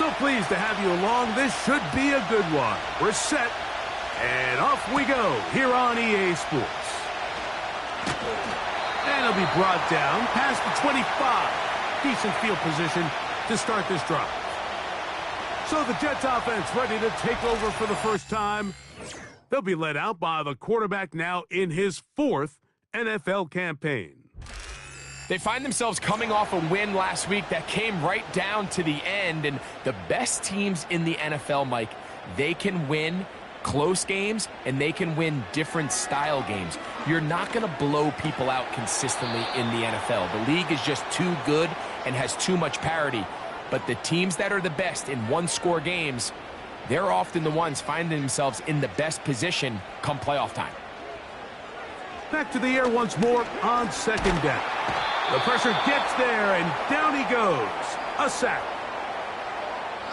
So pleased to have you along. This should be a good one. We're set, and off we go here on EA Sports. And it'll be brought down past the 25. Decent field position to start this drive. So the Jets offense ready to take over for the first time. They'll be led out by the quarterback now in his 4th NFL campaign. They find themselves coming off a win last week that came right down to the end, and the best teams in the NFL, Mike, they can win close games and they can win different style games. You're not going to blow people out consistently in the NFL. The league is just too good and has too much parity. But the teams that are the best in one-score games, they're often the ones finding themselves in the best position come playoff time. Back to the air once more on second down. The pressure gets there, and down he goes. A sack.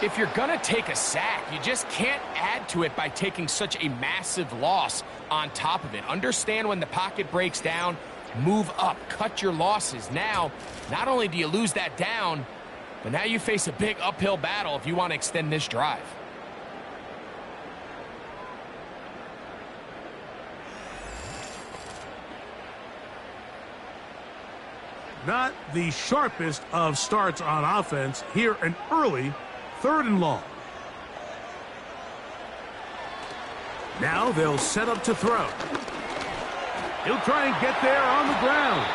If you're going to take a sack, you just can't add to it by taking such a massive loss on top of it. Understand when the pocket breaks down, move up, cut your losses. Now, not only do you lose that down, but now you face a big uphill battle if you want to extend this drive. Not the sharpest of starts on offense. Here an early 3rd and long. Now they'll set up to throw. He'll try and get there on the ground.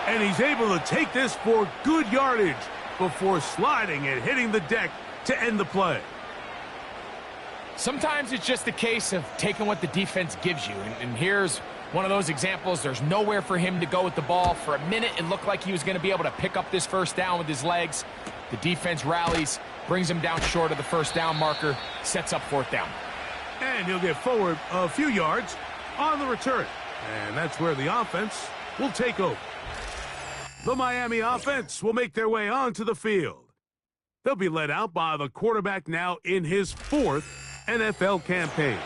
And he's able to take this for good yardage before sliding and hitting the deck to end the play. Sometimes it's just a case of taking what the defense gives you. And here's one of those examples. There's nowhere for him to go with the ball. For a minute, it looked like he was going to be able to pick up this first down with his legs. The defense rallies, brings him down short of the first down marker, sets up 4th down. And he'll get forward a few yards on the return. And that's where the offense will take over. The Miami offense will make their way onto the field. They'll be led out by the quarterback now in his 4th NFL campaign.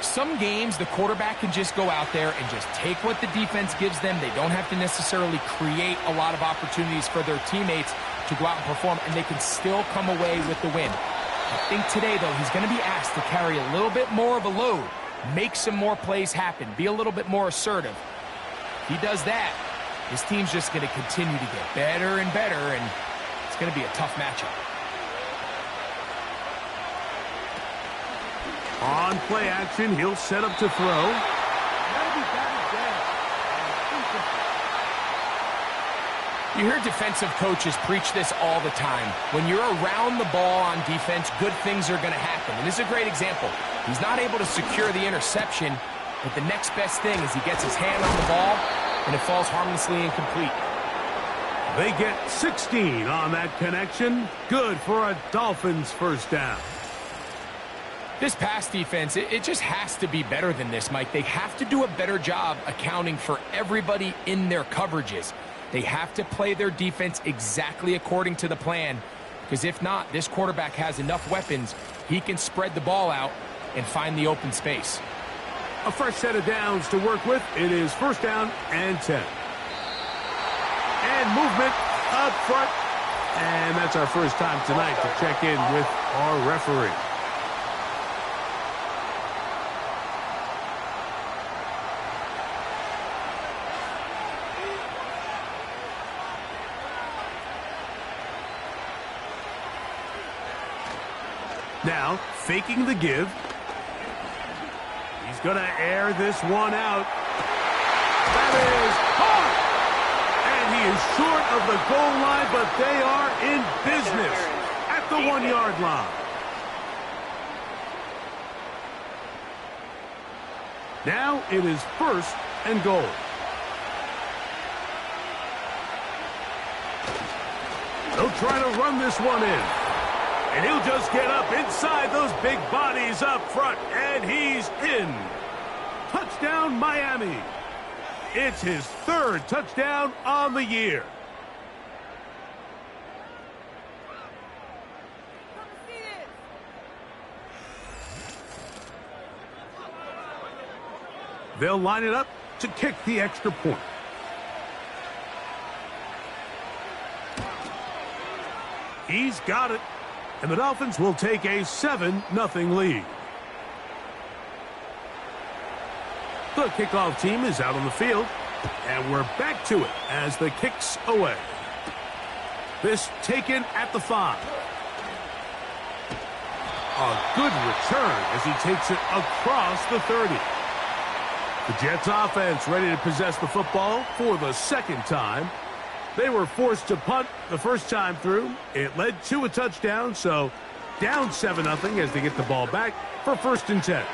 Some games, the quarterback can just go out there and just take what the defense gives them. They don't have to necessarily create a lot of opportunities for their teammates to go out and perform, and they can still come away with the win. I think today, though, he's going to be asked to carry a little bit more of a load, make some more plays happen, be a little bit more assertive. If he does that, his team's just going to continue to get better and better, and it's going to be a tough matchup. On play action, he'll set up to throw. You hear defensive coaches preach this all the time. When you're around the ball on defense, good things are going to happen. And this is a great example. He's not able to secure the interception, but the next best thing is he gets his hand on the ball, and it falls harmlessly incomplete. They get 16 on that connection. Good for a Dolphins first down. This pass defense, it just has to be better than this, Mike. They have to do a better job accounting for everybody in their coverages. They have to play their defense exactly according to the plan, because if not, this quarterback has enough weapons, he can spread the ball out and find the open space. A fresh set of downs to work with. It is 1st down and 10. And movement up front. And that's our first time tonight to check in with our referee. Now, faking the give. He's going to air this one out. That is hard. And he is short of the goal line, but they are in business at the 1-yard line. Now it is 1st and goal. They'll try to run this one in. And he'll just get up inside those big bodies up front, and he's in. Touchdown, Miami. It's his 3rd touchdown on the year. They'll line it up to kick the extra point. He's got it. And the Dolphins will take a 7-0 lead. The kickoff team is out on the field. And we're back to it as the kick's away. This taken at the 5. A good return as he takes it across the 30. The Jets offense ready to possess the football for the second time. They were forced to punt the first time through. It led to a touchdown, so down 7-0 as they get the ball back for 1st and 10.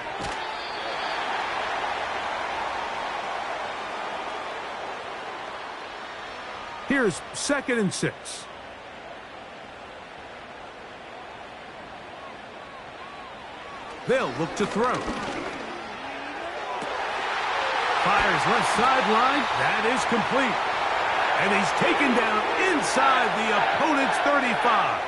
Here's 2nd and 6. They'll look to throw. Fires left sideline. That is complete. And he's taken down inside the opponent's 35.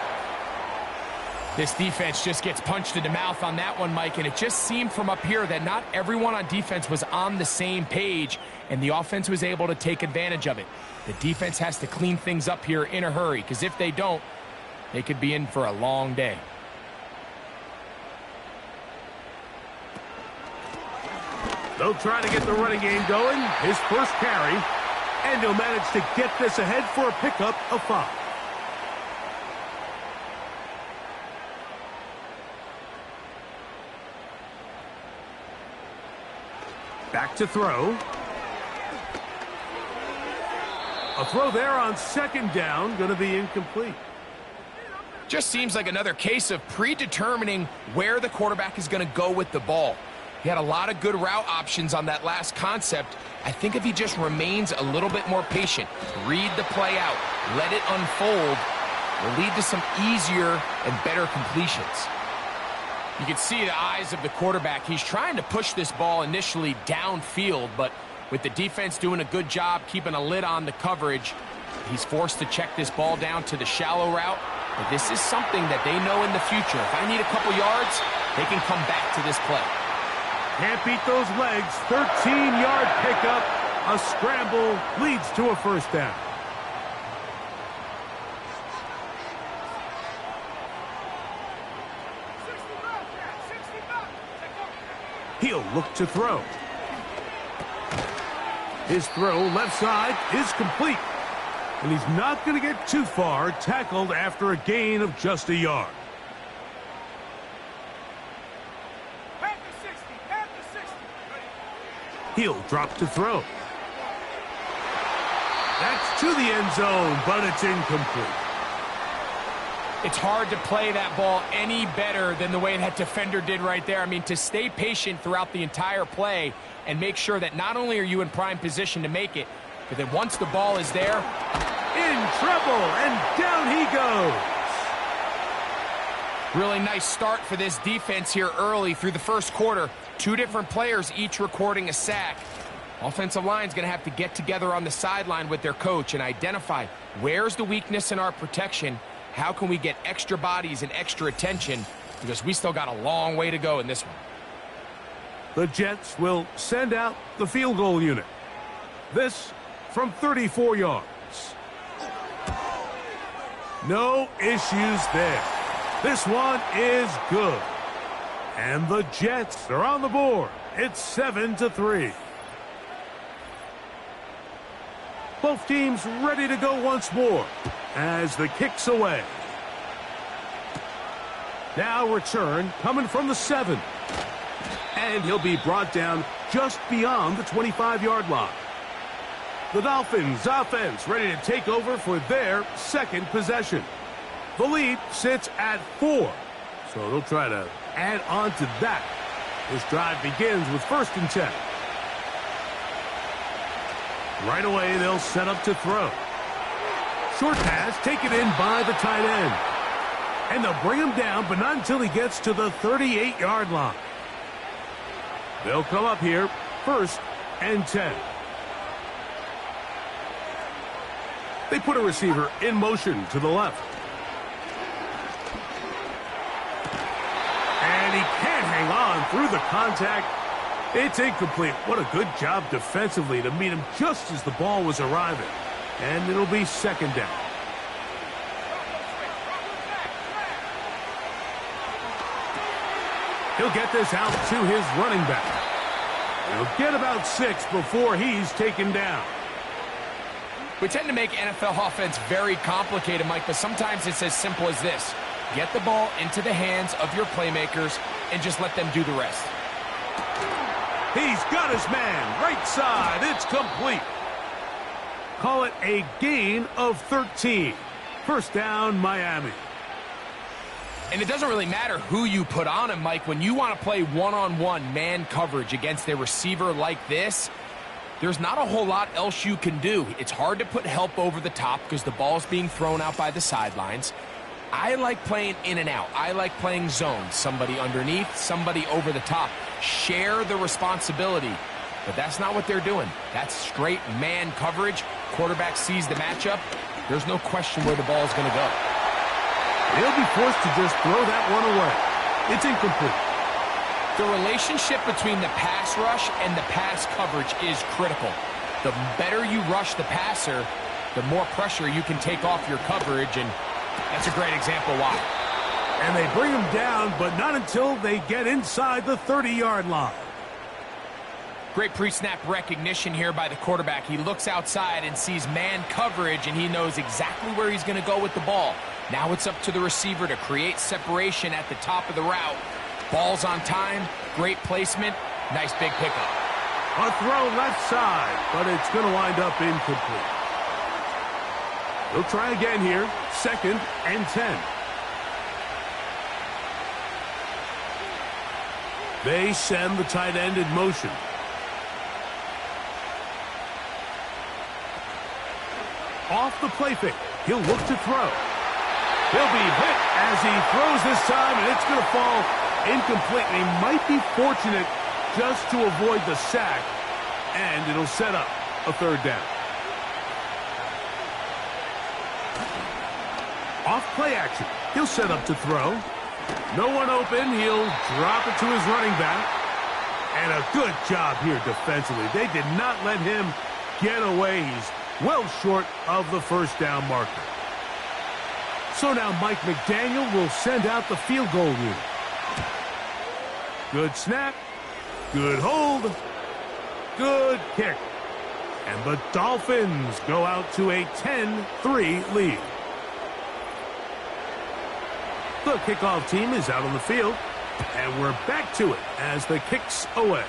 This defense just gets punched in the mouth on that one, Mike, and it just seemed from up here that not everyone on defense was on the same page, and the offense was able to take advantage of it. The defense has to clean things up here in a hurry, because if they don't, they could be in for a long day. They'll try to get the running game going. His first carry, and he'll manage to get this ahead for a pickup of 5. Back to throw. A throw there on 2nd down, going to be incomplete. Just seems like another case of predetermining where the quarterback is going to go with the ball. He had a lot of good route options on that last concept. I think if he just remains a little bit more patient, read the play out, let it unfold, will lead to some easier and better completions. You can see the eyes of the quarterback. He's trying to push this ball initially downfield, but with the defense doing a good job keeping a lid on the coverage, he's forced to check this ball down to the shallow route. But this is something that they know in the future. If I need a couple yards, they can come back to this play. Can't beat those legs. 13-yard pickup. A scramble leads to a 1st down. He'll look to throw. His throw left side is complete. And he's not going to get too far, tackled after a gain of just a yard. He'll drop to throw. That's to the end zone, but it's incomplete. It's hard to play that ball any better than the way that defender did right there. I mean, to stay patient throughout the entire play and make sure that not only are you in prime position to make it, but then once the ball is there, in trouble, and down he goes. Really nice start for this defense here early through the first quarter. 2 different players each recording a sack. Offensive line's going to have to get together on the sideline with their coach and identify where's the weakness in our protection. How can we get extra bodies and extra attention? Because we still got a long way to go in this one. The Jets will send out the field goal unit. This from 34 yards. No issues there. This one is good. And the Jets are on the board. It's 7-3. Both teams ready to go once more as the kick's away. Now return coming from the 7. And he'll be brought down just beyond the 25-yard line. The Dolphins offense ready to take over for their 2nd possession. The lead sits at 4. So they'll try to add on to that. This drive begins with 1st and 10. Right away, they'll set up to throw. Short pass taken in by the tight end. And they'll bring him down, but not until he gets to the 38-yard line. They'll come up here, 1st and 10. They put a receiver in motion to the left. And he can't hang on through the contact. It's incomplete. What a good job defensively to meet him just as the ball was arriving. And it'll be 2nd down. He'll get this out to his running back. He'll get about 6 before he's taken down. We tend to make NFL offense very complicated, Mike, but sometimes it's as simple as this. Get the ball into the hands of your playmakers and just let them do the rest. He's got his man, right side. It's complete. Call it a gain of 13. First down, Miami. And it doesn't really matter who you put on him, Mike. When you want to play one-on-one man coverage against a receiver like this, there's not a whole lot else you can do. It's hard to put help over the top because the ball's being thrown out by the sidelines. I like playing in and out. I like playing zone. Somebody underneath, somebody over the top. Share the responsibility. But that's not what they're doing. That's straight man coverage. Quarterback sees the matchup. There's no question where the ball is going to go. He'll be forced to just throw that one away. It's incomplete. The relationship between the pass rush and the pass coverage is critical. The better you rush the passer, the more pressure you can take off your coverage, and that's a great example why. And they bring him down, but not until they get inside the 30-yard line. Great pre-snap recognition here by the quarterback. He looks outside and sees man coverage, and he knows exactly where he's going to go with the ball. Now it's up to the receiver to create separation at the top of the route. Ball's on time, great placement, nice big pickup. A throw left side, but it's going to wind up incomplete. He'll try again here, 2nd and 10. They send the tight end in motion. Off the play fake, he'll look to throw. He'll be hit as he throws this time, and it's going to fall incomplete. He might be fortunate just to avoid the sack, and it'll set up a 3rd down. Off play action, he'll set up to throw. No one open, he'll drop it to his running back. And a good job here defensively. They did not let him get away. He's well short of the 1st down marker. So now Mike McDaniel will send out the field goal unit. Good snap. Good hold. Good kick. And the Dolphins go out to a 10-3 lead. The kickoff team is out on the field. And we're back to it as the kick's away.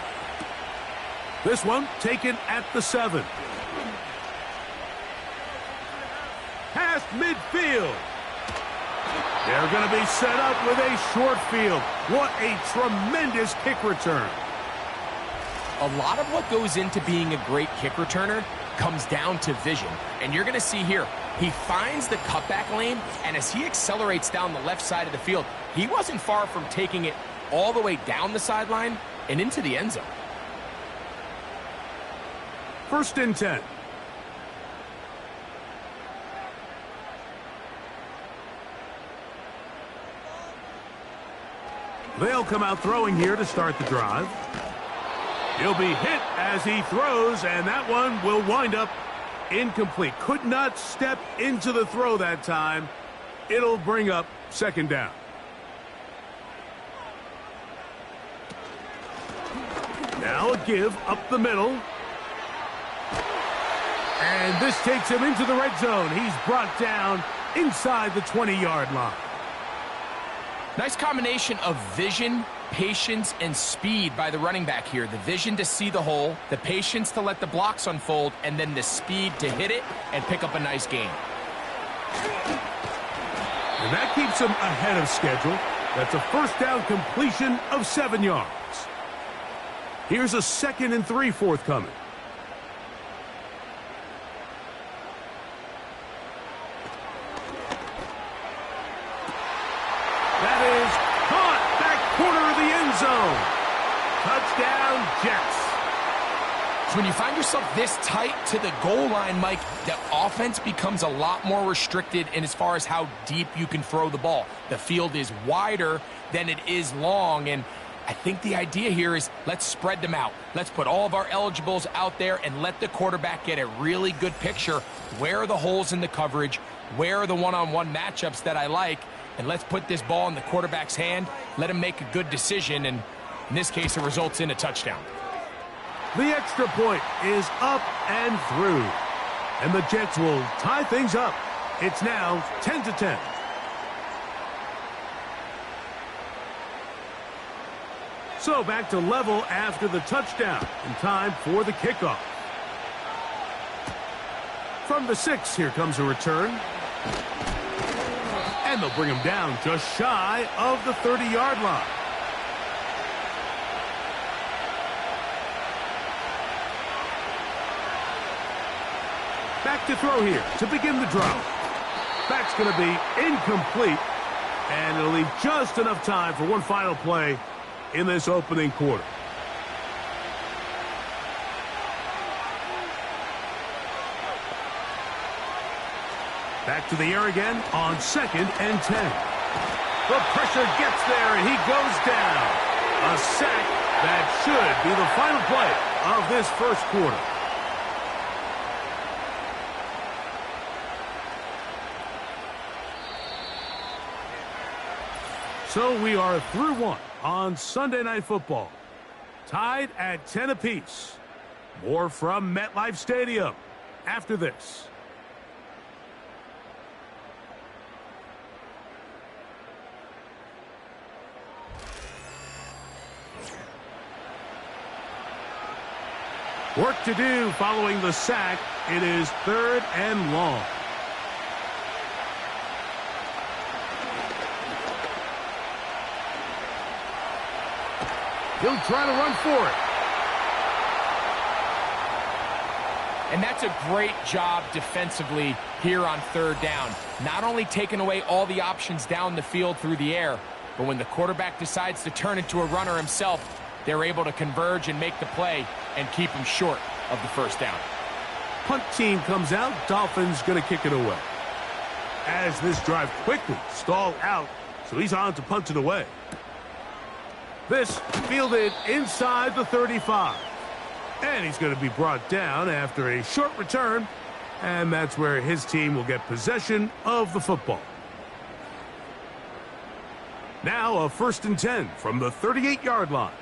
This one taken at the 7. Past midfield. They're going to be set up with a short field. What a tremendous kick return. A lot of what goes into being a great kick returner comes down to vision. And you're going to see here, he finds the cutback lane, and as he accelerates down the left side of the field, he wasn't far from taking it all the way down the sideline and into the end zone. 1st and 10. They'll come out throwing here to start the drive. He'll be hit as he throws, and that one will wind up incomplete. Could not step into the throw that time. It'll bring up 2nd down. Now a give up the middle. And this takes him into the red zone. He's brought down inside the 20-yard line. Nice combination of vision, patience, and speed by the running back here. The vision to see the hole, the patience to let the blocks unfold, and then the speed to hit it and pick up a nice gain. And that keeps him ahead of schedule. That's a 1st down completion of 7 yards. Here's a 2nd and 3 forthcoming. That is caught back corner of the end zone. Touchdown, Jets. So when you find yourself this tight to the goal line, Mike, the offense becomes a lot more restricted in as far as how deep you can throw the ball. The field is wider than it is long, and I think the idea here is let's spread them out. Let's put all of our eligibles out there and let the quarterback get a really good picture. Where are the holes in the coverage? Where are the one-on-one matchups that I like? and let's put this ball in the quarterback's hand, let him make a good decision, and in this case, it results in a touchdown. The extra point is up and through, and the Jets will tie things up. It's now 10-10. So back to level after the touchdown, and time for the kickoff. From the 6, here comes a return. And they'll bring him down just shy of the 30-yard line. Back to throw here to begin the drive. That's going to be incomplete, and it'll leave just enough time for one final play in this opening quarter. Back to the air again on 2nd and 10. The pressure gets there, and he goes down. A sack that should be the final play of this first quarter. So we are through one on Sunday Night Football. Tied at 10 apiece. More from MetLife Stadium after this. Work to do following the sack. It is 3rd and long. He'll try to run for it. And that's a great job defensively here on 3rd down. Not only taking away all the options down the field through the air, but when the quarterback decides to turn into a runner himself, they're able to converge and make the play and keep him short of the 1st down. Punt team comes out. Dolphins going to kick it away. As this drive quickly stalled out, so he's on to punt it away. This fielded inside the 35. And he's going to be brought down after a short return. And that's where his team will get possession of the football. Now a 1st and 10 from the 38-yard line.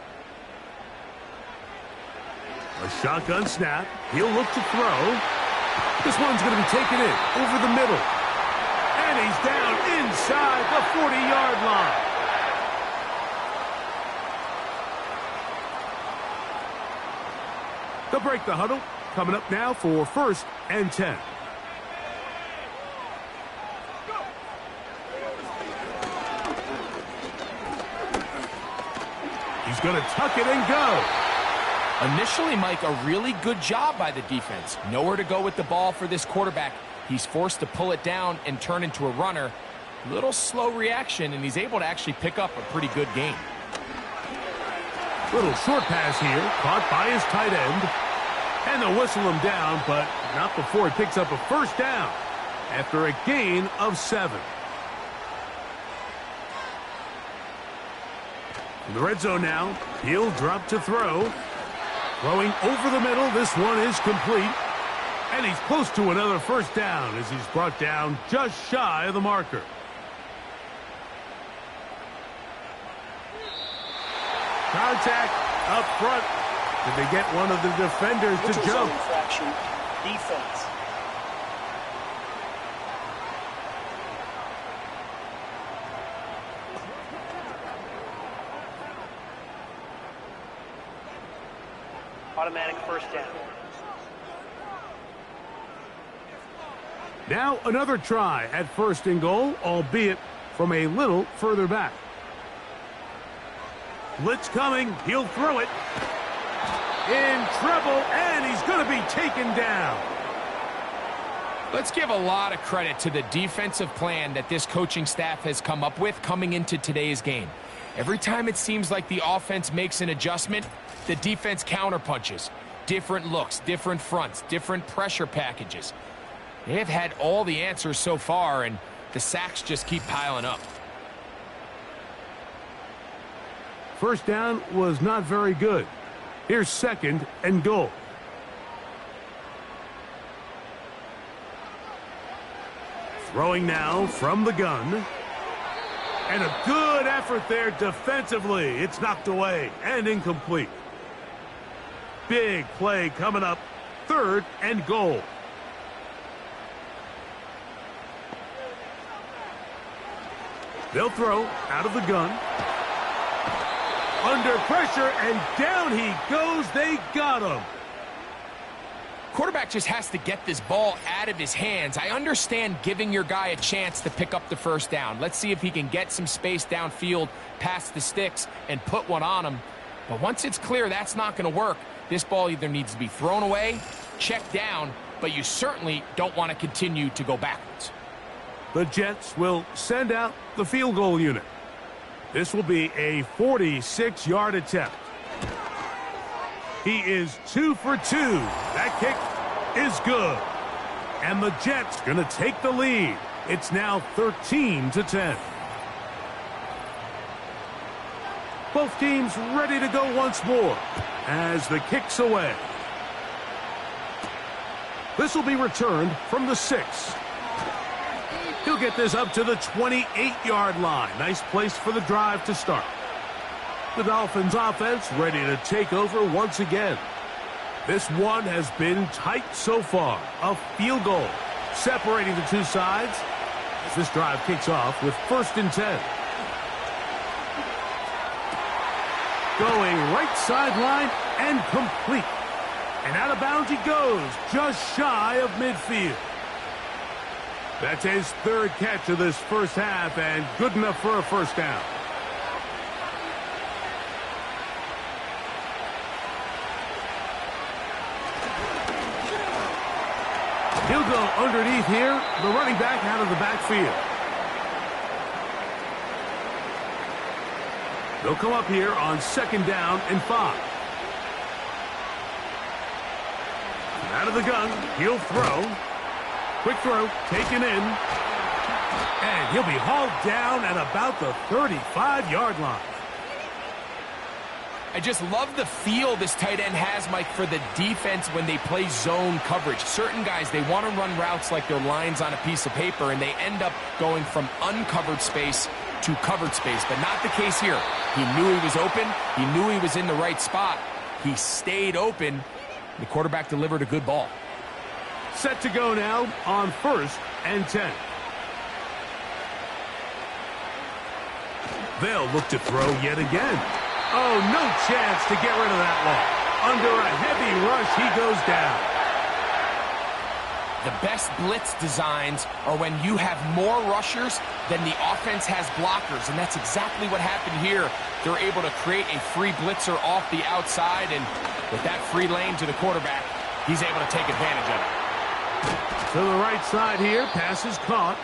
A shotgun snap. He'll look to throw. This one's going to be taken in over the middle. And he's down inside the 40-yard line. They'll break the huddle. Coming up now for 1st and 10. He's going to tuck it and go. Initially, Mike, a really good job by the defense. Nowhere to go with the ball for this quarterback. He's forced to pull it down and turn into a runner. Little slow reaction, and he's able to actually pick up a pretty good gain. Little short pass here, caught by his tight end. And they'll whistle him down, but not before he picks up a 1st down after a gain of 7. In the red zone now, he'll drop to throw. Throwing over the middle, this one is complete. And he's close to another 1st down as he's brought down just shy of the marker. Contact up front. Did they get one of the defenders to jump? Infraction, defense. Automatic 1st down. Now another try at 1st and goal, albeit from a little further back. Blitz coming. He'll throw it. In trouble, and he's going to be taken down. Let's give a lot of credit to the defensive plan that this coaching staff has come up with coming into today's game. Every time it seems like the offense makes an adjustment, the defense counterpunches. Different looks, different fronts, different pressure packages. They have had all the answers so far, and the sacks just keep piling up. 1st down was not very good. Here's 2nd and goal. Throwing now from the gun. And a good effort there defensively. It's knocked away and incomplete. Big play coming up. 3rd and goal. They'll throw out of the gun. Under pressure, and down he goes. They got him. Quarterback just has to get this ball out of his hands. I understand giving your guy a chance to pick up the first down. Let's see if he can get some space downfield past the sticks and put one on him. But once it's clear that's not going to work, this ball either needs to be thrown away, checked down, but you certainly don't want to continue to go backwards. The Jets will send out the field goal unit. This will be a 46-yard attempt. He is 2 for 2. That kick is good. And the Jets going to take the lead. It's now 13-10. Both teams ready to go once more as the kick's away. This will be returned from the 6. He'll get this up to the 28-yard line. Nice place for the drive to start. The Dolphins offense ready to take over once again. This one has been tight so far. A field goal separating the two sides as this drive kicks off with 1st and 10. Going right sideline and complete. And out of bounds he goes, just shy of midfield. That's his 3rd catch of this first half and good enough for a first down. He'll go underneath here, the running back out of the backfield. They'll come up here on 2nd down and 5. Out of the gun, he'll throw. Quick throw, taken in. And he'll be hauled down at about the 35-yard line. I just love the feel this tight end has, Mike, for the defense when they play zone coverage. Certain guys, they want to run routes like they're lines on a piece of paper, and they end up going from uncovered space to covered space, but not the case here. He knew he was open. He knew he was in the right spot. He stayed open. The quarterback delivered a good ball. Set to go now on 1st and 10. They'll look to throw yet again. Oh, no chance to get rid of that one. Under a heavy rush, he goes down. The best blitz designs are when you have more rushers than the offense has blockers, and that's exactly what happened here. They're able to create a free blitzer off the outside, and with that free lane to the quarterback, he's able to take advantage of it. To the right side here, pass is caught.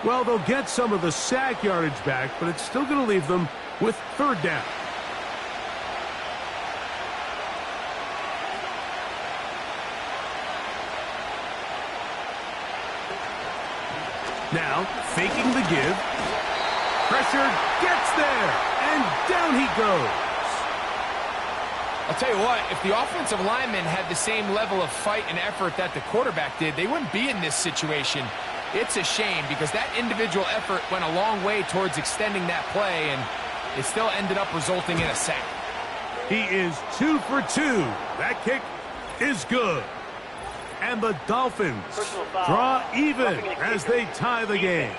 Well, they'll get some of the sack yardage back, but it's still going to leave them with 3rd down. Now, faking the give. Pressure gets there, and down he goes. I'll tell you what, if the offensive lineman had the same level of fight and effort that the quarterback did, they wouldn't be in this situation. It's a shame because that individual effort went a long way towards extending that play, and it still ended up resulting in a sack. He is 2 for 2. That kick is good. And the Dolphins draw even as they tie the game.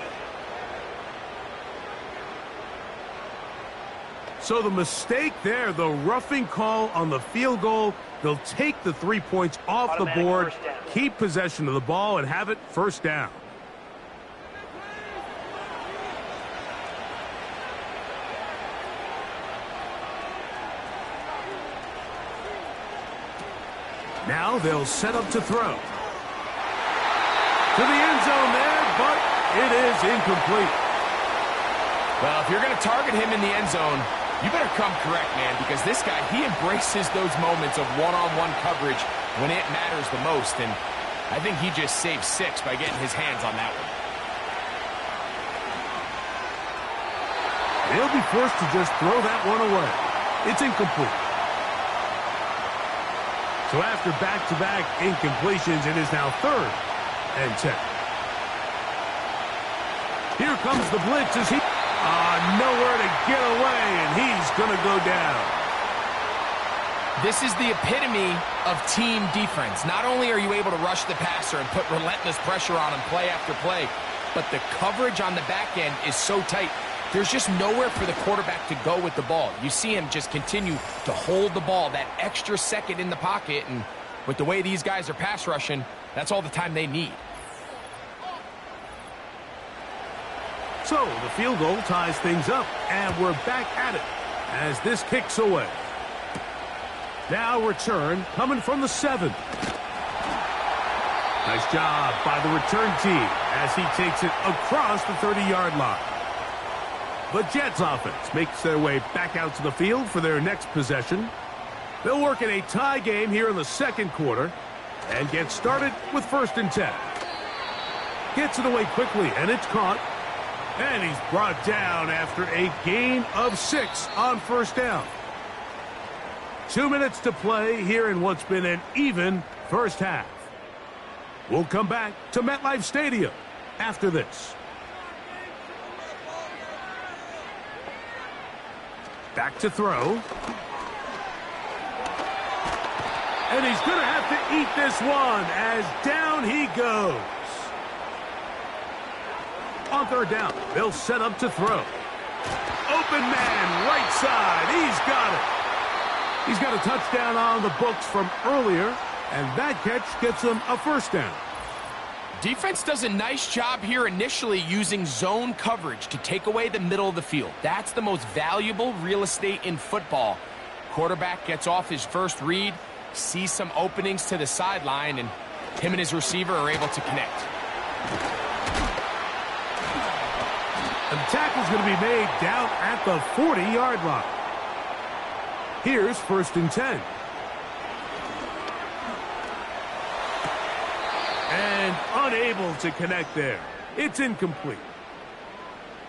So the mistake there, the roughing call on the field goal, they'll take the 3 points off the board, keep possession of the ball, and have it 1st down. Now they'll set up to throw. To the end zone there, but it is incomplete. Well, if you're going to target him in the end zone, you better come correct, man, because this guy, he embraces those moments of one-on-one coverage when it matters the most, and I think he just saved 6 by getting his hands on that one. They'll be forced to just throw that one away. It's incomplete. So after back-to-back incompletions, it is now 3rd and 10. Here comes the blitz as he... Nowhere to get away, and he's going to go down. This is the epitome of team defense. Not only are you able to rush the passer and put relentless pressure on him play after play, but the coverage on the back end is so tight. There's just nowhere for the quarterback to go with the ball. You see him just continue to hold the ball that extra second in the pocket, and with the way these guys are pass rushing, that's all the time they need. So the field goal ties things up, and we're back at it as this kicks away. Now return coming from the 7. Nice job by the return team as he takes it across the 30-yard line. The Jets offense makes their way back out to the field for their next possession. They'll work in a tie game here in the second quarter and get started with 1st and 10. Gets it away quickly, and it's caught. And he's brought down after a gain of 6 on 1st down. 2 minutes to play here in what's been an even first half. We'll come back to MetLife Stadium after this. Back to throw. And he's going to have to eat this one as down he goes. On 3rd down, they'll set up to throw. Open man, right side. He's got it. He's got a touchdown on the books from earlier, and that catch gets him a 1st down. Defense does a nice job here initially using zone coverage to take away the middle of the field. That's the most valuable real estate in football. Quarterback gets off his first read, sees some openings to the sideline, and him and his receiver are able to connect. And the tackle's going to be made down at the 40-yard line. Here's 1st and 10. And unable to connect there. It's incomplete.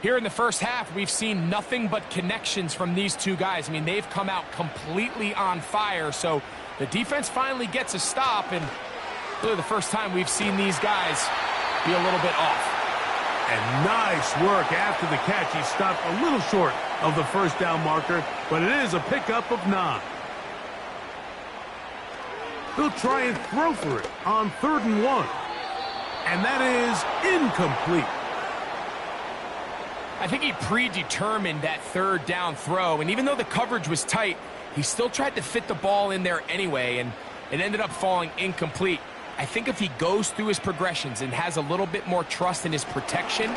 Here in the first half, we've seen nothing but connections from these two guys. I mean, they've come out completely on fire, so the defense finally gets a stop, and really the first time we've seen these guys be a little bit off. And nice work after the catch. He stopped a little short of the 1st down marker, but it is a pickup of 9. They'll try and throw for it on 3rd and 1. And that is incomplete. I think he predetermined that 3rd down throw, and even though the coverage was tight, he still tried to fit the ball in there anyway, and it ended up falling incomplete. I think if he goes through his progressions and has a little bit more trust in his protection.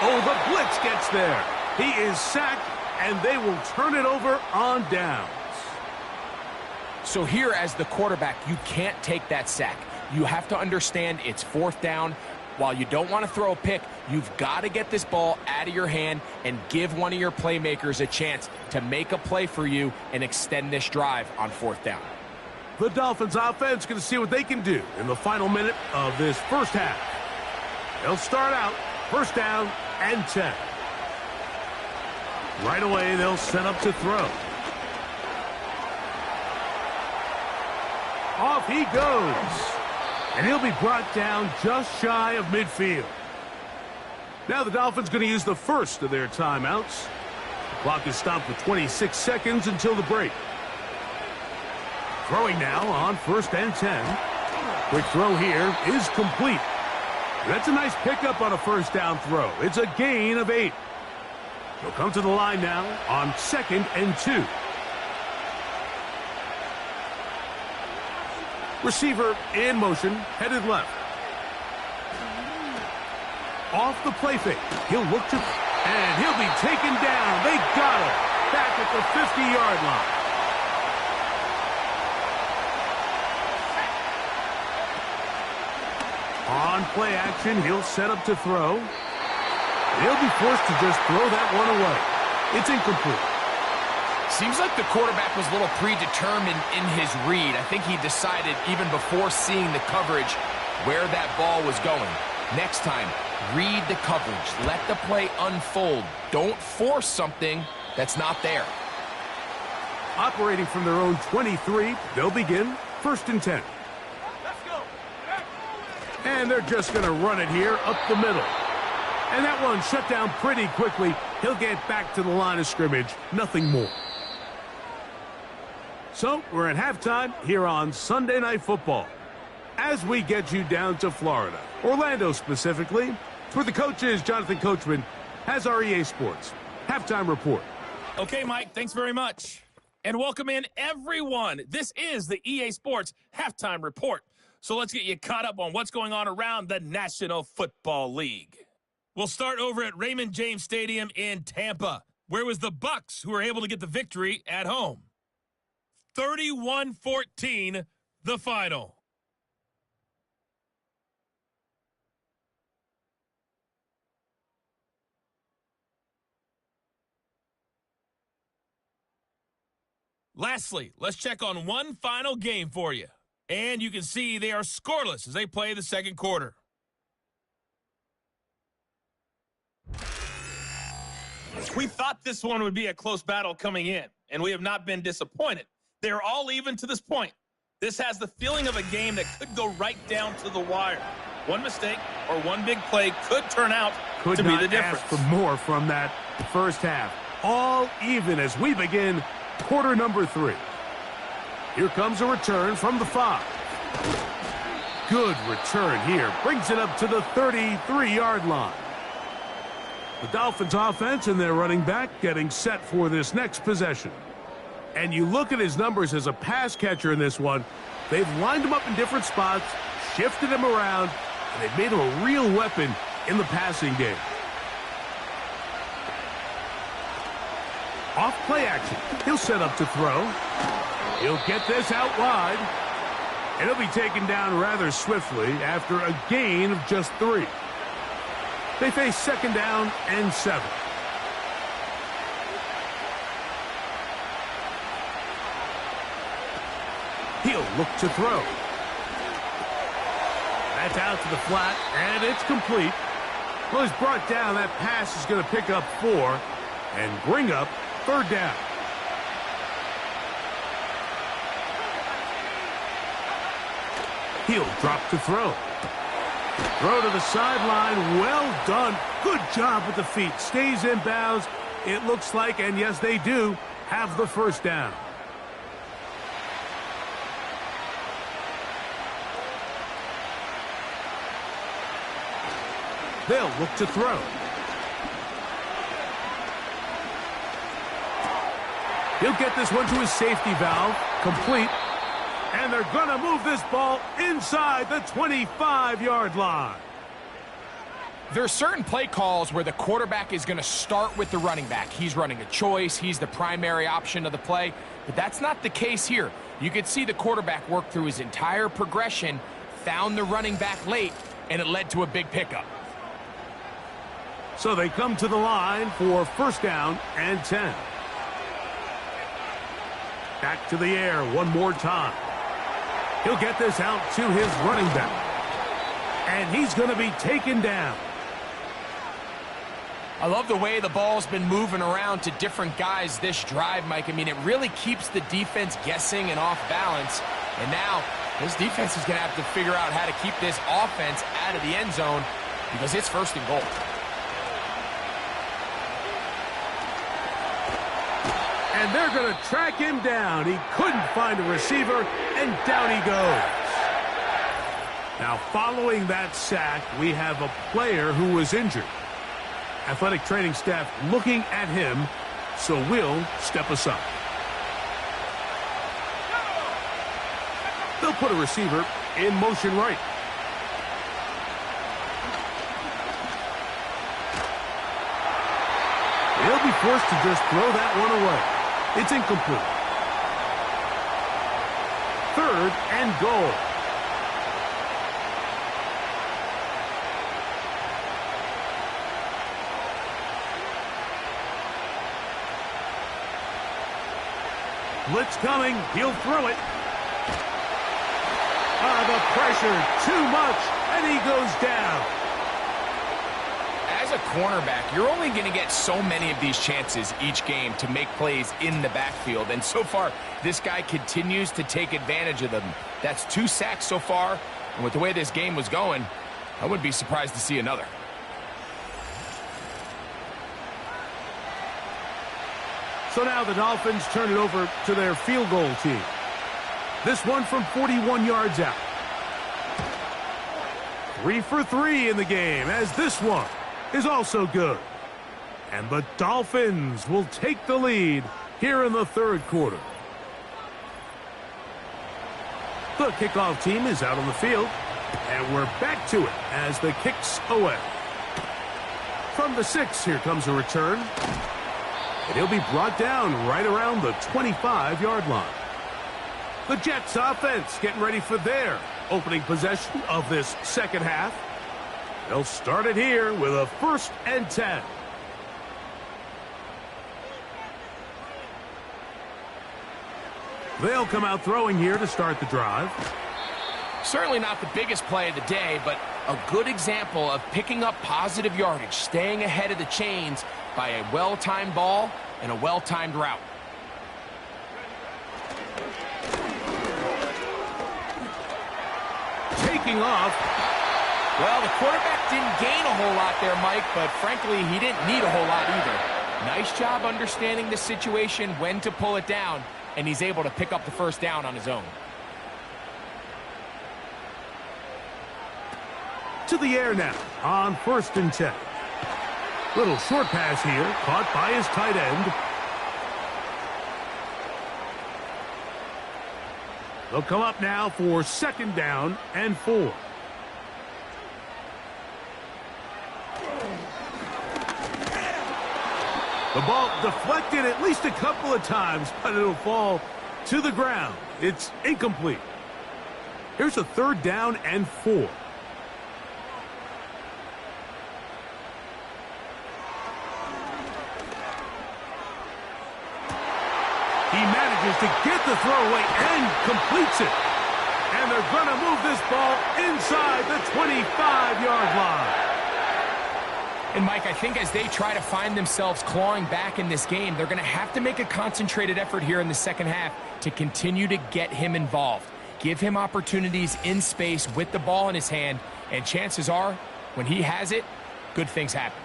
Oh, the blitz gets there. He is sacked, and they will turn it over on downs. So here as the quarterback, you can't take that sack. You have to understand it's 4th down. While you don't want to throw a pick, you've got to get this ball out of your hand and give one of your playmakers a chance to make a play for you and extend this drive on 4th down. The Dolphins offense going to see what they can do in the final minute of this first half. They'll start out 1st down and 10. Right away, they'll set up to throw. Off he goes. And he'll be brought down just shy of midfield. Now the Dolphins going to use the first of their timeouts. The clock is stopped for 26 seconds until the break. Throwing now on 1st and 10. Quick throw here is complete. That's a nice pickup on a 1st down throw. It's a gain of 8. He'll come to the line now on 2nd and 2. Receiver in motion, headed left. Off the play fake. He'll look to, and he'll be taken down. They got him back at the 50-yard line. On play action, he'll set up to throw. He'll be forced to just throw that one away. It's incomplete. Seems like the quarterback was a little predetermined in his read. I think he decided even before seeing the coverage where that ball was going. Next time, read the coverage. Let the play unfold. Don't force something that's not there. Operating from their own 23, they'll begin 1st and 10. And they're just going to run it here up the middle. And that one shut down pretty quickly. He'll get back to the line of scrimmage. Nothing more. So, we're at halftime here on Sunday Night Football. As we get you down to Florida, Orlando specifically, for the coaches, Jonathan Coachman has our EA Sports halftime report. Okay, Mike, thanks very much. And welcome in, everyone. This is the EA Sports halftime report. So let's get you caught up on what's going on around the National Football League. We'll start over at Raymond James Stadium in Tampa, where it was the Bucs who were able to get the victory at home. 31-14, the final. Lastly, let's check on one final game for you. And you can see they are scoreless as they play the second quarter. We thought this one would be a close battle coming in, and we have not been disappointed. They're all even to this point. This has the feeling of a game that could go right down to the wire. One mistake or one big play could turn out to be the difference. Could not ask for more from that first half. All even as we begin quarter number 3. Here comes a return from the 5. Good return here. Brings it up to the 33-yard line. The Dolphins offense and their running back getting set for this next possession. And you look at his numbers as a pass catcher in this one. They've lined him up in different spots, shifted him around, and they've made him a real weapon in the passing game. Off play action. He'll set up to throw. He'll get this out wide. And he'll be taken down rather swiftly after a gain of just 3. They face second down and 7. He'll look to throw. That's out to the flat, and it's complete. Well, he's brought down. That pass is going to pick up 4 and bring up third down. He'll drop to throw. Throw to the sideline. Well done. Good job with the feet. Stays in bounds. It looks like, and yes, they do, have the first down. They'll look to throw. He'll get this one to his safety valve. Complete. And they're going to move this ball inside the 25-yard line. There are certain play calls where the quarterback is going to start with the running back. He's running a choice. He's the primary option of the play. But that's not the case here. You could see the quarterback work through his entire progression, found the running back late, and it led to a big pickup. So they come to the line for first down and 10. Back to the air one more time. He'll get this out to his running back. And he's going to be taken down. I love the way the ball's been moving around to different guys this drive, Mike. I mean, it really keeps the defense guessing and off balance. And now this defense is going to have to figure out how to keep this offense out of the end zone because it's first and goal. And they're going to track him down. He couldn't find a receiver, and down he goes. Now, following that sack, we have a player who was injured. Athletic training staff looking at him, so we'll step aside. They'll put a receiver in motion right. He'll be forced to just throw that one away. It's incomplete. Third and goal. Blitz coming. He'll throw it. The pressure, too much, and he goes down. As a cornerback, you're only going to get so many of these chances each game to make plays in the backfield. And so far, this guy continues to take advantage of them. That's 2 sacks so far. And with the way this game was going, I wouldn't be surprised to see another. So now the Dolphins turn it over to their field goal team. This one from 41 yards out. 3 for 3 in the game, as this one is also good. And the Dolphins will take the lead here in the third quarter. The kickoff team is out on the field, and we're back to it as the kick's away. From the 6, here comes a return. And he'll be brought down right around the 25-yard line. The Jets offense getting ready for their opening possession of this second half. They'll start it here with a 1st and 10. They'll come out throwing here to start the drive. Certainly not the biggest play of the day, but a good example of picking up positive yardage, staying ahead of the chains by a well-timed ball and a well-timed route. Taking off. Well, the quarterback didn't gain a whole lot there, Mike, but frankly, he didn't need a whole lot either. Nice job understanding the situation, when to pull it down, and he's able to pick up the first down on his own. To the air now on 1st and 10. Little short pass here, caught by his tight end. They'll come up now for 2nd down and 4. The ball deflected at least a couple of times, but it'll fall to the ground. It's incomplete. Here's a 3rd down and 4. He manages to get the throw away and completes it. And they're going to move this ball inside the 25-yard line. And, Mike, I think as they try to find themselves clawing back in this game, they're going to have to make a concentrated effort here in the second half to continue to get him involved. Give him opportunities in space with the ball in his hand, and chances are, when he has it, good things happen.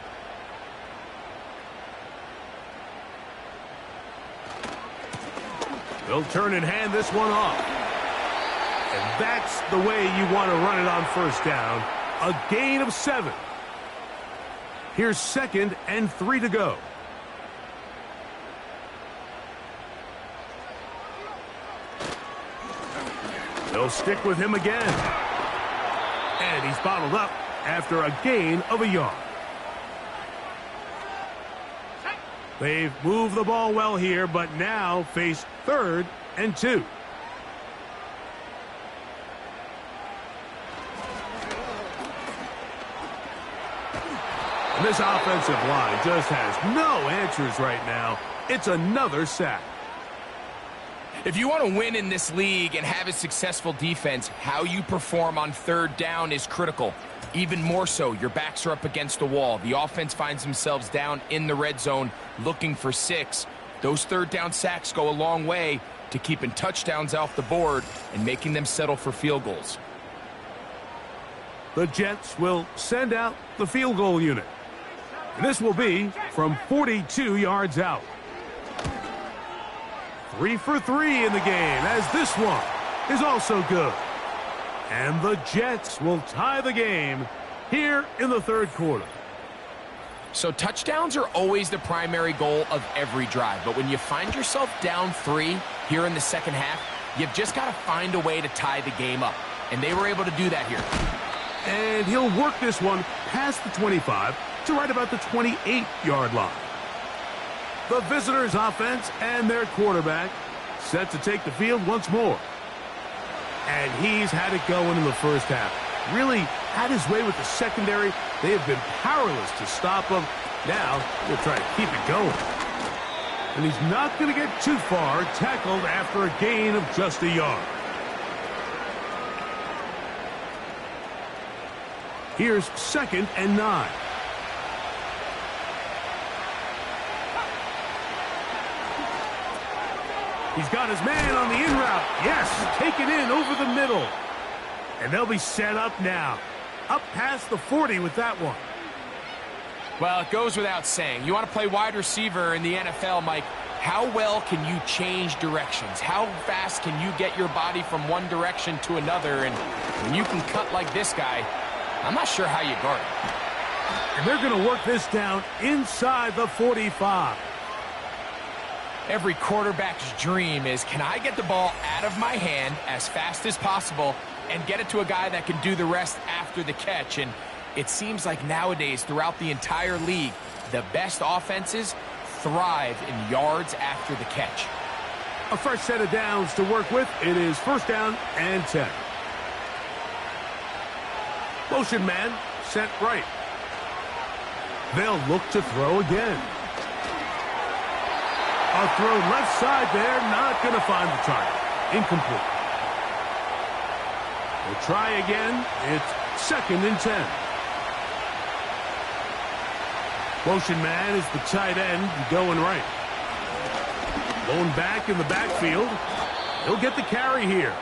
They'll turn and hand this one off. And that's the way you want to run it on 1st down. A gain of 7. Here's 2nd and 3 to go. They'll stick with him again. And he's bottled up after a gain of a yard. They've moved the ball well here, but now face 3rd and 2. And this offensive line just has no answers right now. It's another sack. If you want to win in this league and have a successful defense, how you perform on 3rd down is critical. Even more so, your backs are up against the wall. The offense finds themselves down in the red zone looking for 6. Those 3rd down sacks go a long way to keeping touchdowns off the board and making them settle for field goals. The Jets will send out the field goal unit. And this will be from 42 yards out. 3 for 3 in the game, as this one is also good. And the Jets will tie the game here in the third quarter. So touchdowns are always the primary goal of every drive. But when you find yourself down 3 here in the second half, you've just got to find a way to tie the game up. And they were able to do that here. And he'll work this one past the 25 to right about the 28-yard line. The visitors' offense and their quarterback set to take the field once more. And he's had it going in the first half. Really had his way with the secondary. They have been powerless to stop him. Now he'll try to keep it going. And he's not going to get too far, tackled after a gain of just a yard. Here's 2nd and 9. He's got his man on the in route. Yes, taken in over the middle. And they'll be set up now. Up past the 40 with that one. Well, it goes without saying. You want to play wide receiver in the NFL, Mike, How well can you change directions? How fast can you get your body from one direction to another? And when you can cut like this guy, I'm not sure how you guard it. And they're going to work this down inside the 45. Every quarterback's dream is, can I get the ball out of my hand as fast as possible and get it to a guy that can do the rest after the catch? And it seems like nowadays, throughout the entire league, the best offenses thrive in yards after the catch. A fresh set of downs to work with. It is first down and 10. Motion man sent right. They'll look to throw again. A throw left side there, not going to find the target. Incomplete. We'll try again. It's second and 10. Motion man is the tight end going right. Lone back in the backfield. He'll get the carry here.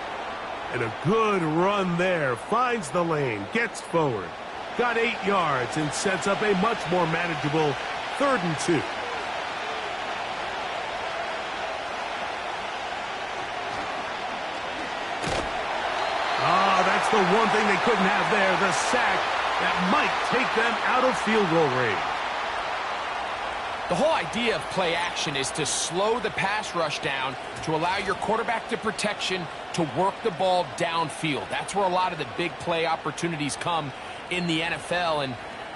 And a good run there. Finds the lane. Gets forward. Got 8 yards and sets up a much more manageable 3rd and 2. That's the one thing they couldn't have there. The sack that might take them out of field goal range. The whole idea of play action is to slow the pass rush down to allow your quarterback to protection to work the ball downfield. That's where a lot of the big play opportunities come in the NFL. And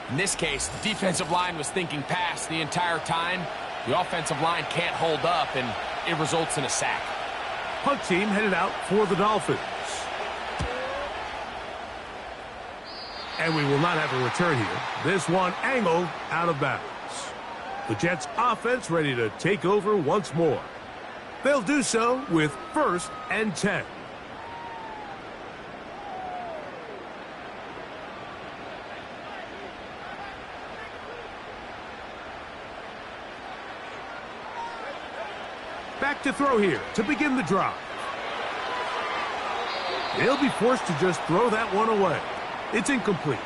in this case, the defensive line was thinking pass the entire time. The offensive line can't hold up, and it results in a sack. Punt team headed out for the Dolphins. And we will not have a return here. This one angled out of bounds. The Jets offense ready to take over once more. They'll do so with first and 10. Back to throw here to begin the drive. They'll be forced to just throw that one away. It's incomplete.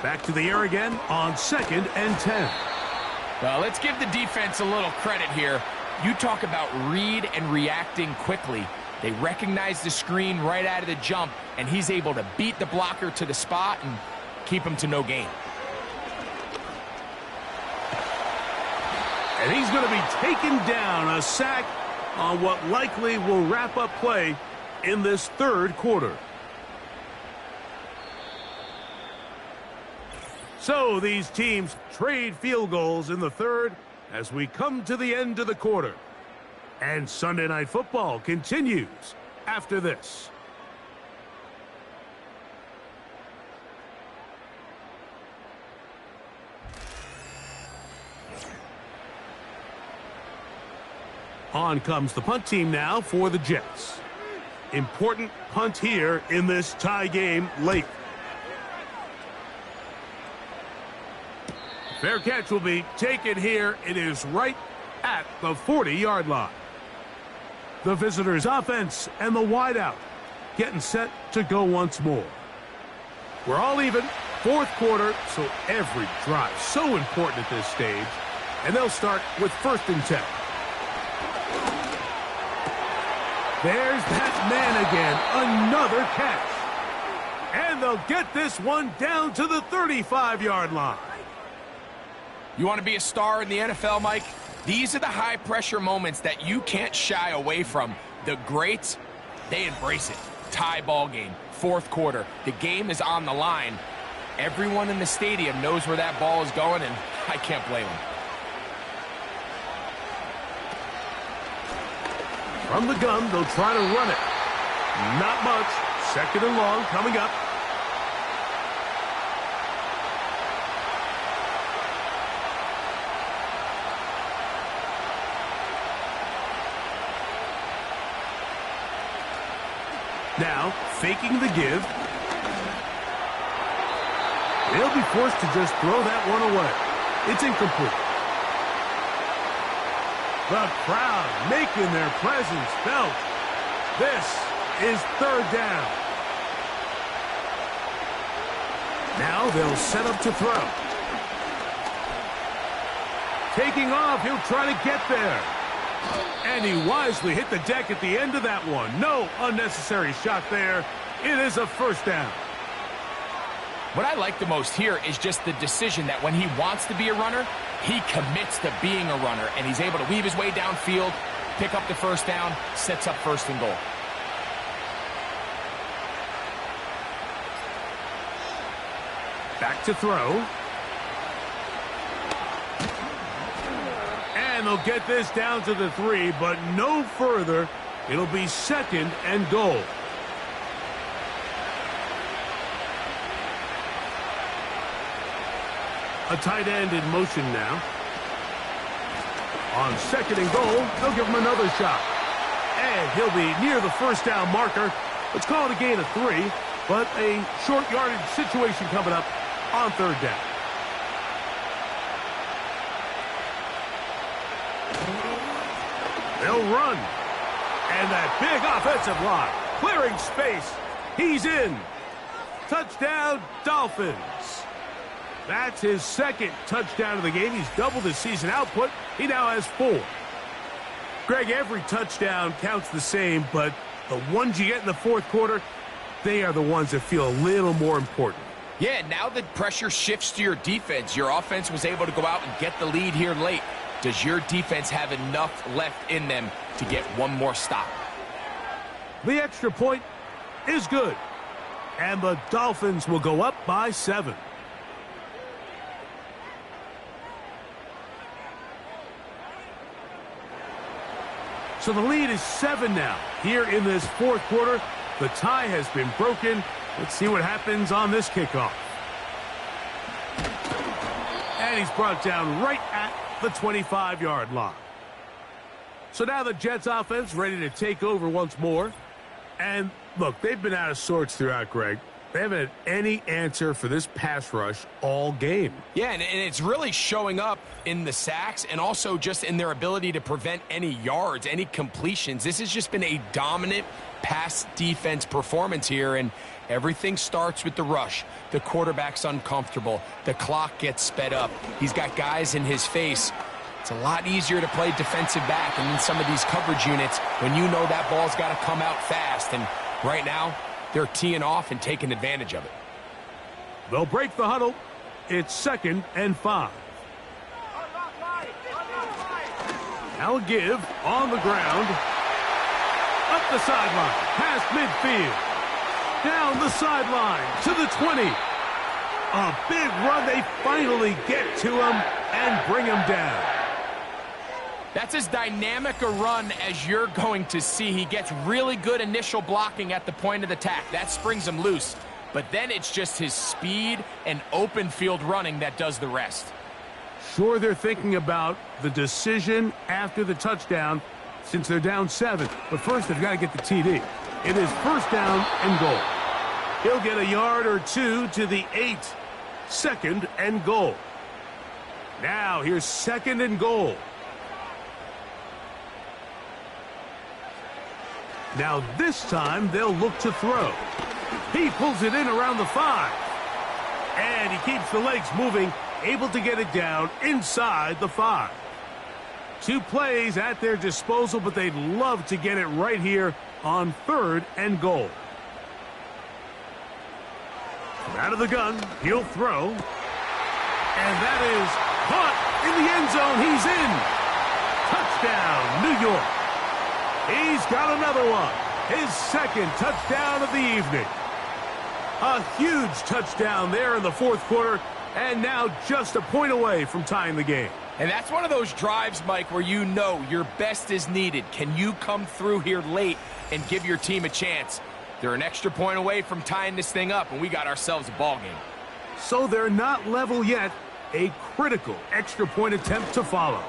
Back to the air again on second and 10. Well, let's give the defense a little credit here. You talk about read and reacting quickly. They recognize the screen right out of the jump, and he's able to beat the blocker to the spot and keep him to no gain. And he's going to be taken down, a sack on what likely will wrap up play in this 3rd quarter. So these teams trade field goals in the 3rd as we come to the end of the quarter. And Sunday Night Football continues after this. On comes the punt team now for the Jets. Important punt here in this tie game late. Fair catch will be taken here. It is right at the 40-yard line. The visitors' offense and the wideout getting set to go once more. We're all even. 4th quarter, so every drive so important at this stage. And they'll start with first and 10. There's that man again. Another catch. And they'll get this one down to the 35-yard line. You want to be a star in the NFL, Mike? These are the high-pressure moments that you can't shy away from. The greats, they embrace it. Tie ball game, 4th quarter. The game is on the line. Everyone in the stadium knows where that ball is going, and I can't blame them. From the gun, they'll try to run it. Not much. 2nd and long coming up. Now, faking the give. They'll be forced to just throw that one away. It's incomplete. The crowd making their presence felt. This is 3rd down. Now they'll set up to throw. Taking off, he'll try to get there. And he wisely hit the deck at the end of that one. No unnecessary shot there. It is a first down. What I like the most here is just the decision that when he wants to be a runner, he commits to being a runner, and he's able to weave his way downfield, pick up the first down, sets up first and goal. Back to throw. And they'll get this down to the 3, but no further. It'll be second and goal. A tight end in motion now. On second and goal, they'll give him another shot. And he'll be near the first down marker. Let's call it a gain of 3, but a short yardage situation coming up on third down. They'll run. And that big offensive line clearing space. He's in. Touchdown, Dolphins. That's his second touchdown of the game. He's doubled his season output. He now has 4. Greg, every touchdown counts the same, but the ones you get in the fourth quarter, they are the ones that feel a little more important. Yeah, now the pressure shifts to your defense. Your offense was able to go out and get the lead here late. Does your defense have enough left in them to get one more stop? The extra point is good. And the Dolphins will go up by 7. So the lead is 7 now. Here in this fourth quarter, the tie has been broken. Let's see what happens on this kickoff. And he's brought down right at the 25-yard line. So now the Jets offense ready to take over once more. And look, they've been out of sorts throughout, Greg. They haven't had any answer for this pass rush all game. Yeah, and it's really showing up in the sacks and also just in their ability to prevent any yards, any completions. This has just been a dominant pass defense performance here, and everything starts with the rush. The quarterback's uncomfortable. The clock gets sped up. He's got guys in his face. It's a lot easier to play defensive back and in some of these coverage units when you know that ball's got to come out fast. And right now, they're teeing off and taking advantage of it. They'll break the huddle. It's second and 5. Now give on the ground. Up the sideline, past midfield. Down the sideline to the 20. A big run. They finally get to him and bring him down. That's as dynamic a run as you're going to see. He gets really good initial blocking at the point of attack. That springs him loose. But then it's just his speed and open field running that does the rest. Sure, they're thinking about the decision after the touchdown since they're down 7. But first, they've got to get the TD. It is first down and goal. He'll get a yard or 2 to the 8. Second and goal. Now, here's second and goal. Now this time they'll look to throw. He pulls it in around the 5. And he keeps the legs moving, able to get it down inside the 5. 2 plays at their disposal, but they'd love to get it right here on third and goal. Out of the gun, he'll throw. And that is caught in the end zone. He's in. Touchdown, New York. He's got another one. His second touchdown of the evening. A huge touchdown there in the fourth quarter, and now just a point away from tying the game. And that's one of those drives, Mike, where you know your best is needed. Can you come through here late and give your team a chance? They're an extra point away from tying this thing up, and we got ourselves a ball game. So they're not level yet. A critical extra point attempt to follow.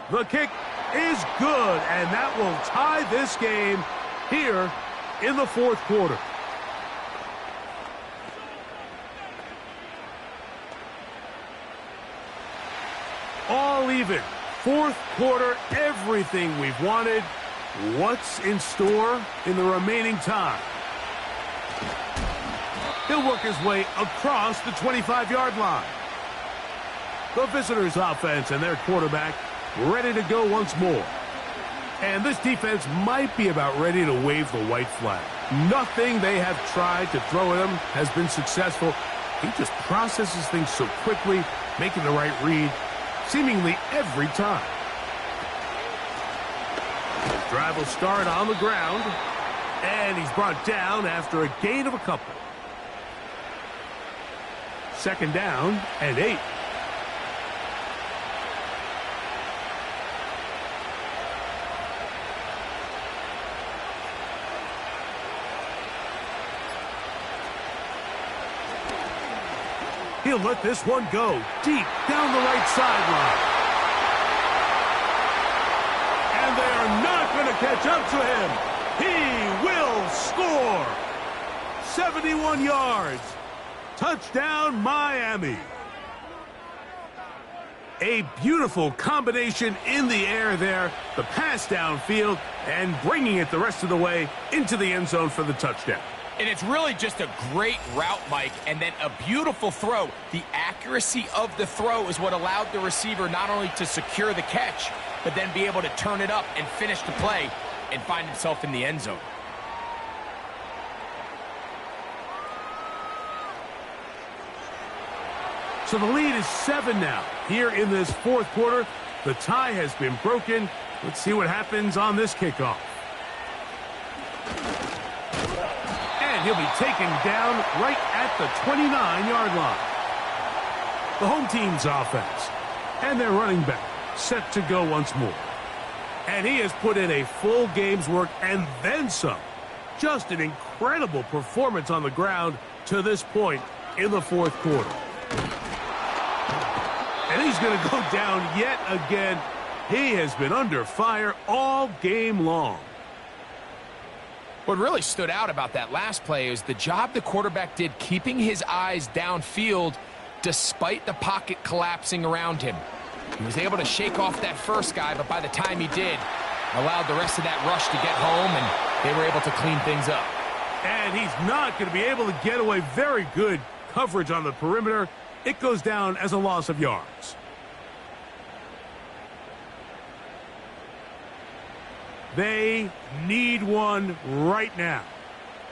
The kick is good, and that will tie this game here in the fourth quarter. All even. Fourth quarter, everything we've wanted. What's in store in the remaining time? He'll work his way across the 25-yard line. The visitors' offense and their quarterback ready to go once more. And this defense might be about ready to wave the white flag. Nothing they have tried to throw at him has been successful. He just processes things so quickly, making the right read seemingly every time. His drive will start on the ground, and he's brought down after a gain of a couple. Second down and 8. He'll let this one go deep down the right sideline. And they are not going to catch up to him. He will score. 71 yards. Touchdown, Miami. A beautiful combination in the air there. The pass downfield and bringing it the rest of the way into the end zone for the touchdown. And it's really just a great route, Mike, and then a beautiful throw. The accuracy of the throw is what allowed the receiver not only to secure the catch, but then be able to turn it up and finish the play and find himself in the end zone. So the lead is 7 now. Here in this fourth quarter, the tie has been broken. Let's see what happens on this kickoff. And he'll be taken down right at the 29-yard line. The home team's offense and their running back set to go once more. And he has put in a full game's work and then some. Just an incredible performance on the ground to this point in the fourth quarter. And he's going to go down yet again. He has been under fire all game long. What really stood out about that last play is the job the quarterback did keeping his eyes downfield despite the pocket collapsing around him. He was able to shake off that first guy, but by the time he did, allowed the rest of that rush to get home, and they were able to clean things up. And he's not going to be able to get away. Very good coverage on the perimeter. It goes down as a loss of yards. They need one right now.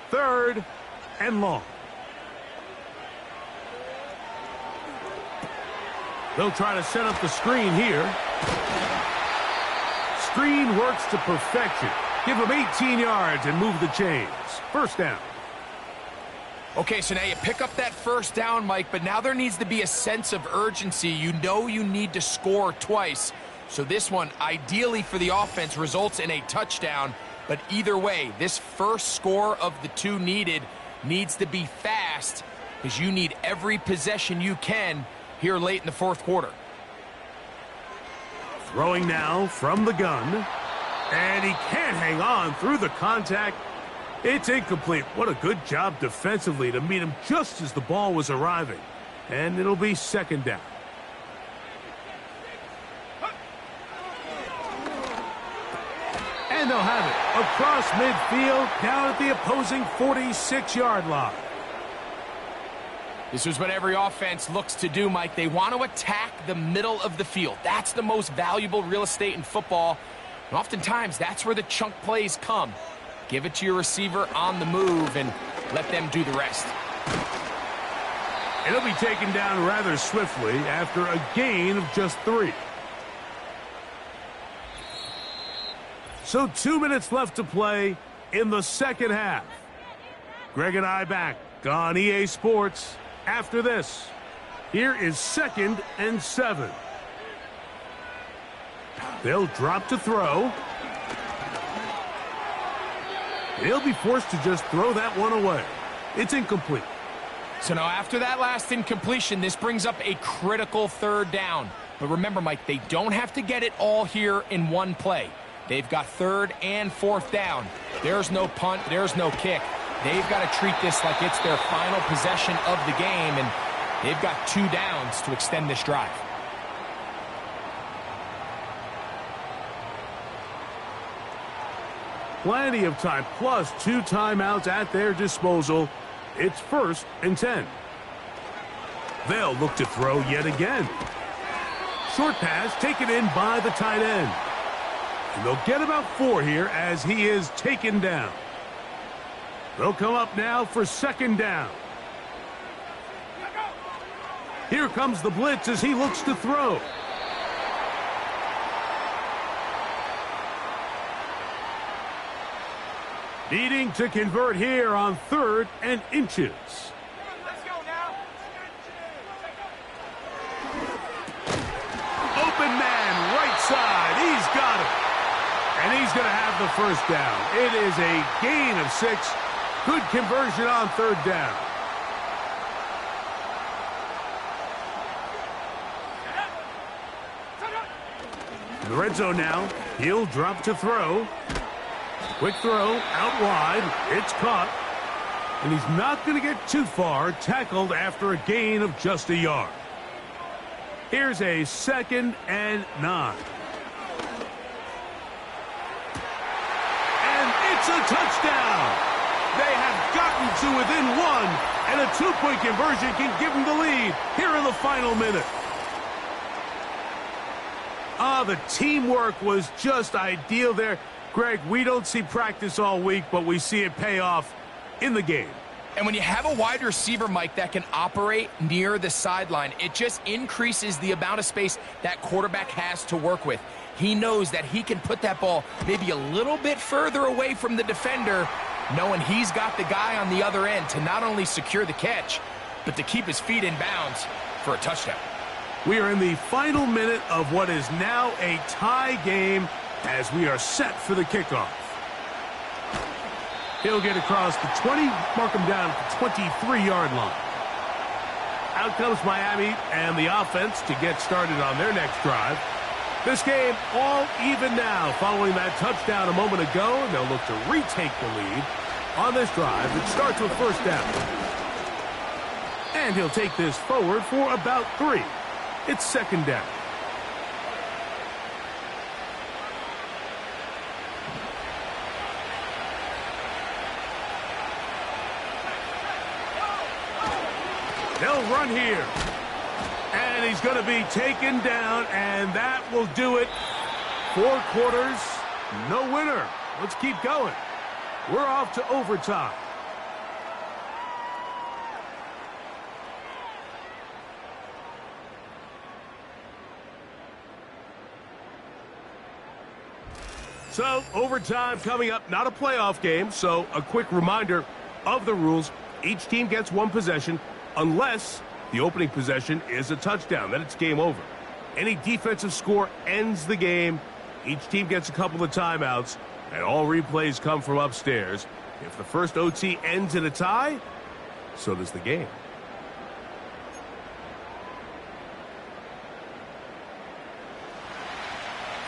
3rd and long. They'll try to set up the screen here. Screen works to perfection. Give them 18 yards and move the chains. First down. Okay, so now you pick up that first down, Mike, but now there needs to be a sense of urgency. You know you need to score twice. So this one, ideally for the offense, results in a touchdown. But either way, this first score of the 2 needed needs to be fast because you need every possession you can here late in the fourth quarter. Throwing now from the gun. And he can't hang on through the contact. It's incomplete. What a good job defensively to meet him just as the ball was arriving. And it'll be second down. And they'll have it across midfield down at the opposing 46-yard line. This is what every offense looks to do, Mike. They want to attack the middle of the field. That's the most valuable real estate in football. And oftentimes, that's where the chunk plays come. Give it to your receiver on the move and let them do the rest. It'll be taken down rather swiftly after a gain of just 3. So 2 minutes left to play in the second half. Greg and I back on EA Sports after this. Here is 2nd and 7. They'll drop to throw. He'll be forced to just throw that one away. It's incomplete. So now after that last incompletion, this brings up a critical 3rd down. But remember, Mike, they don't have to get it all here in one play. They've got 3rd and 4th down. There's no punt. There's no kick. They've got to treat this like it's their final possession of the game, and they've got 2 downs to extend this drive. Plenty of time, plus 2 timeouts at their disposal. It's 1st and 10. They'll look to throw yet again. Short pass taken in by the tight end. And they'll get about 4 here as he is taken down. They'll come up now for 2nd down. Here comes the blitz as he looks to throw. Needing to convert here on 3rd and inches. Open man, right side. He's got it. And he's going to have the 1st down. It is a gain of 6. Good conversion on 3rd down. In the red zone now. He'll drop to throw. Quick throw out wide. It's caught. And he's not going to get too far. Tackled after a gain of just a yard. Here's a 2nd and 9. And it's a touchdown. They have gotten to within 1. And a 2-point conversion can give them the lead here in the final minute. The teamwork was just ideal there. Greg, we don't see practice all week, but we see it pay off in the game. And when you have a wide receiver, Mike, that can operate near the sideline, it just increases the amount of space that quarterback has to work with. He knows that he can put that ball maybe a little bit further away from the defender, knowing he's got the guy on the other end to not only secure the catch, but to keep his feet in bounds for a touchdown. We are in the final minute of what is now a tie game as we are set for the kickoff. He'll get across the 20, mark him down at the 23-yard line. Out comes Miami and the offense to get started on their next drive. This game all even now following that touchdown a moment ago, and they'll look to retake the lead on this drive. It starts with 1st down. And he'll take this forward for about 3. It's 2nd down. They'll run here. And he's going to be taken down, and that will do it. 4 quarters, no winner. Let's keep going. We're off to overtime. So, overtime coming up, not a playoff game, so a quick reminder of the rules. Each team gets 1 possession unless the opening possession is a touchdown. Then it's game over. Any defensive score ends the game. Each team gets a couple of timeouts, and all replays come from upstairs. If the first OT ends in a tie, so does the game.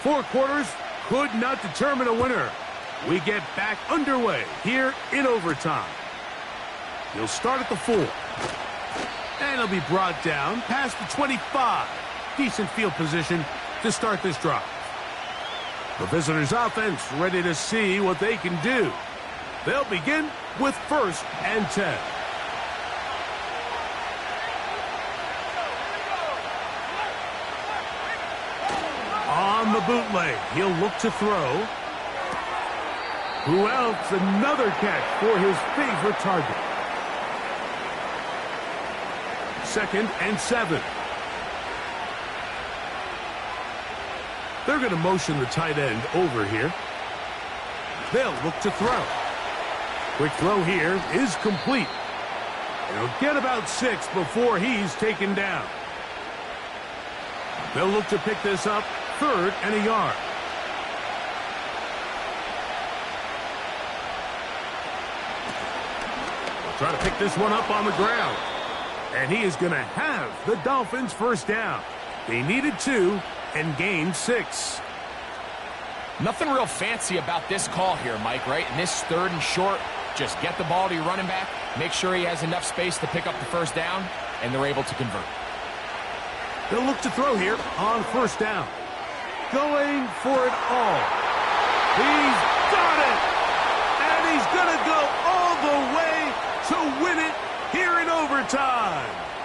Four quarters could not determine a winner. We get back underway here in overtime. He'll start at the 4. And he'll be brought down past the 25. Decent field position to start this drive. The visitors' offense ready to see what they can do. They'll begin with 1st and 10. On the bootleg, he'll look to throw. Who else? Another catch for his favorite target. 2nd and 7. They're going to motion the tight end over here. They'll look to throw. Quick throw here is complete. He'll get about 6 before he's taken down. They'll look to pick this up 3rd and a yard. They'll try to pick this one up on the ground. And he is going to have the Dolphins' 1st down. They needed 2 and gained 6. Nothing real fancy about this call here, Mike, right? In this 3rd and short, just get the ball to your running back, make sure he has enough space to pick up the 1st down, and they're able to convert. They'll look to throw here on 1st down. Going for it all. He's got it! And he's going to go all the way to win it here in overtime.